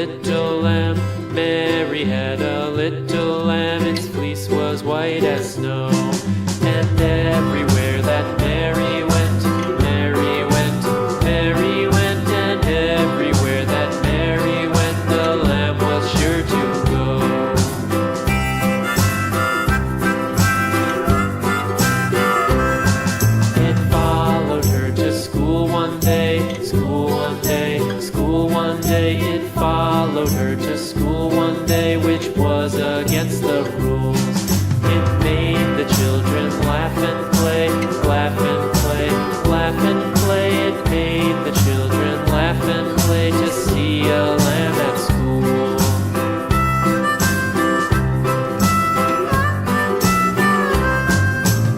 little lamb. Mary had a little lamb. Its fleece was white as snow. And everywhere that Mary went, Mary went, Mary went. And everywhere that Mary went, the lamb was sure to go. It followed her to school one day, school one day, school one day. It followed her to school one day, which was against the rules. It made the children laugh and play, laugh and play, laugh and play. It made the children laugh and play to see a lamb at school.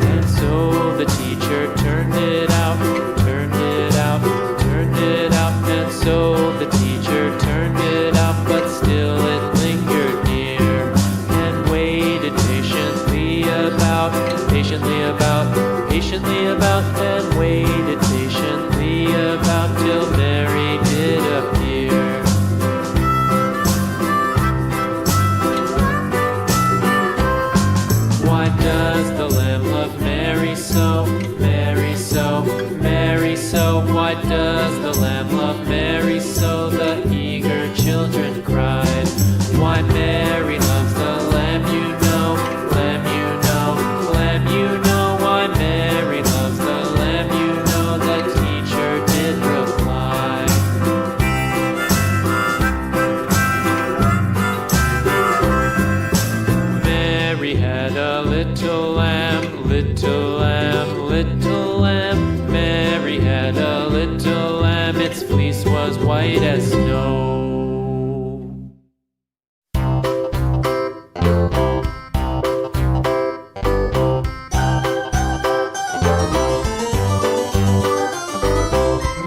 And so the teacher turned it out, turned it out, turned it out. And so the teacher turned it out, but still it lingered near and waited patiently about, patiently about, patiently about, and waited patiently about till Mary did appear. Why does the lamb love Mary so, Mary so, Mary so? Why does the lamb love Mary so? The eager children cried. Why Mary loves the lamb, you know, lamb, you know, lamb, you know. Why Mary loves the lamb, you know, the teacher did reply. Mary had a little lamb, little lamb, little lamb. Mary had a little lamb. Its fleece was white as snow.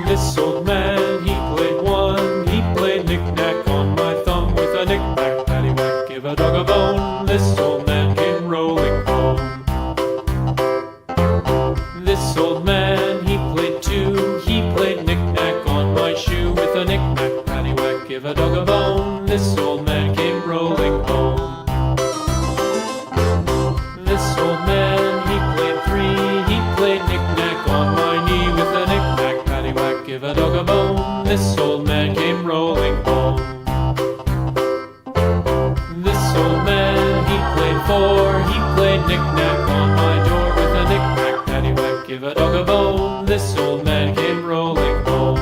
This old man, he played one. He played knick-knack on my thumb with a knick-knack, paddywhack, give a dog a bone. This old man came rolling home. This old man, he played two. He played knick-knack on my shoe with a knick-knack, paddywhack, give a dog a bone. This old man came rolling home. This old man, he played three. He played knick-knack on my knee with a knick-knack, paddywhack, give a dog a bone. This old man came rolling home. This old man, he played four. He played knick-knack on my door with a knick-knack, paddywhack, give a dog a bone. This old man came rolling home.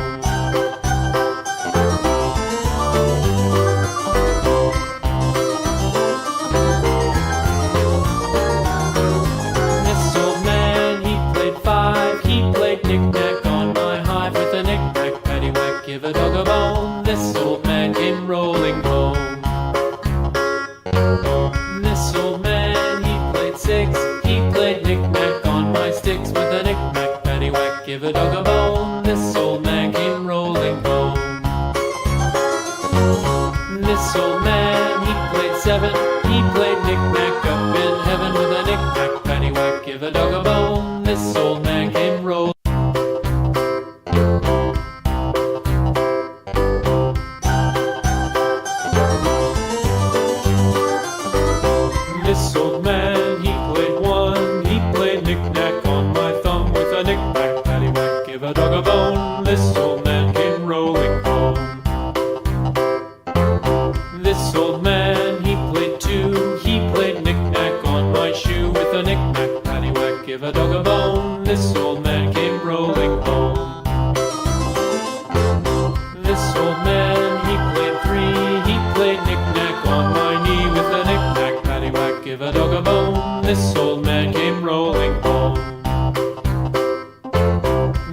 This old man, he played five. He played knick-knack on my hive with a knick-knack, paddywhack, give a dog a bone. This old man came rolling home. This old man, he played six. He played knick-knack on my sticks with a knick-knack, paddywhack, give a dog a bone. This old man came rolling home. This old man, he played seven. He played knick-knack up in heaven with a knick-knack, paddywhack, give a dog a bone. This old man came rolling. This old man, he played one. He played knick-knack on my thumb with a knick-knack, paddywhack, give a dog a bone. This old man came rolling home. This old man, he played two. He played knick-knack on my shoe with a knick-knack, paddywhack, give a dog a bone. This old man came rolling home. This old man, he played three. He played knick-knack on my knee with a knick-knack, paddywhack, give a dog a bone. This old man came rolling home.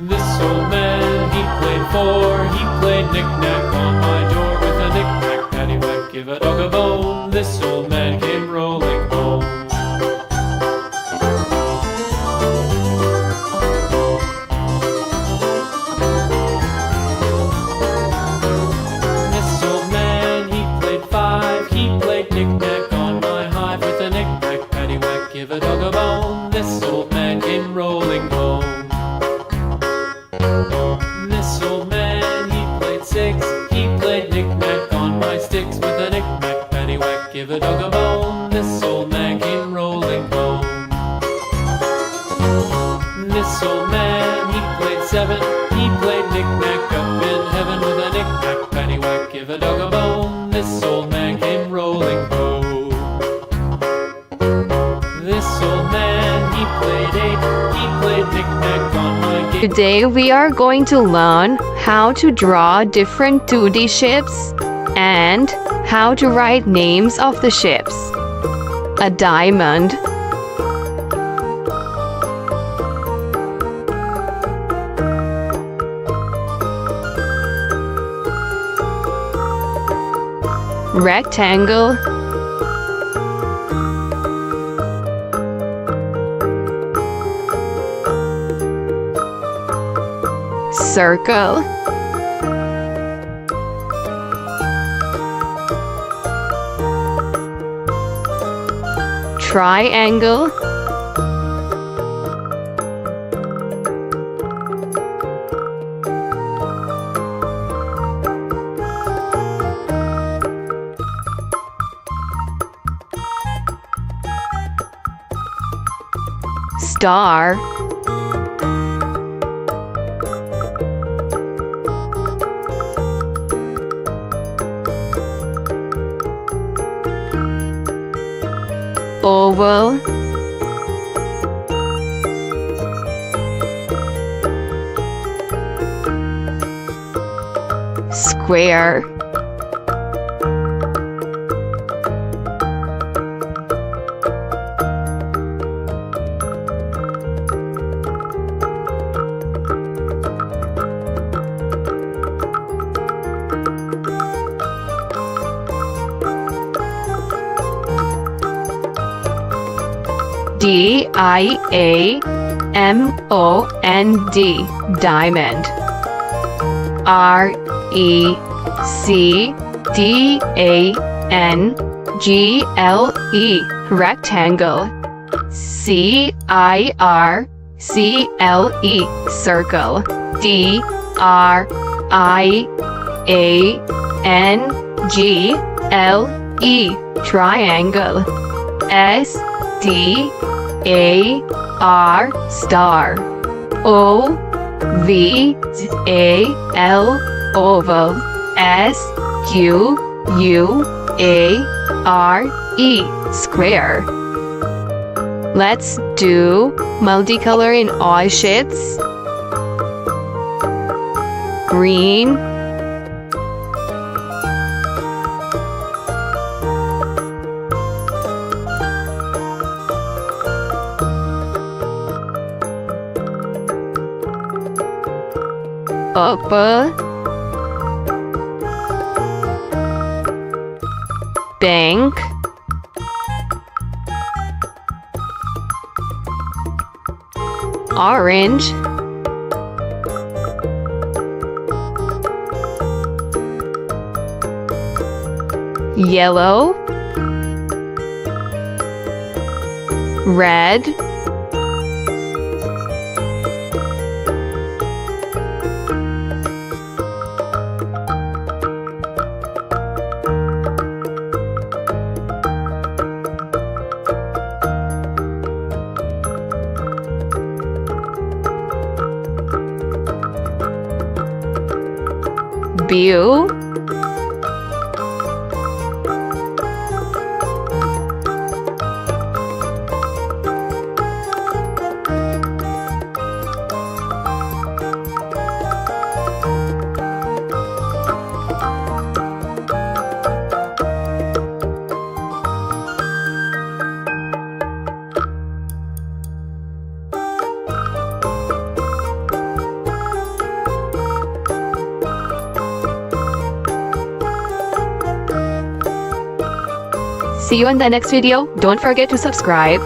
This old man, he played four. He played knick-knack on my door with a knick-knack, paddywhack, give a dog a bone. This old man came rolling home. This old man, he played five. He played knick-knack on my hive with a knick-knack, paddywhack, give a dog a bone. This old man came rolling home. This old man, he played six. He played knick-knack on my sticks with a knick-knack, paddywhack, give a dog a bone. This old man came rolling home. This old man, he played seven. He played knick-knack up in heaven with a knick-knack, paddywhack, give a dog a bone. This old man came rolling home. This old man, he played eight. He played knick-knack on my gate. Today we are going to learn how to draw different 2D ships and how to write names of the ships. A diamond, rectangle, circle, triangle, star, oval, square, D-I-A-M-O-N-D, diamond. R-E-C-D-A-N-G-L-E, rectangle. C-I-R-C-L-E, circle. D-R-I-A-N-G-L-E, triangle. S-D-A-R, star. O-V-A-L, oval. S-Q-U-A-R-E, square. Let's do multicolor in all shades. Green, purple, pink, orange, yellow, red, blue, See you in the next video. Don't forget to subscribe.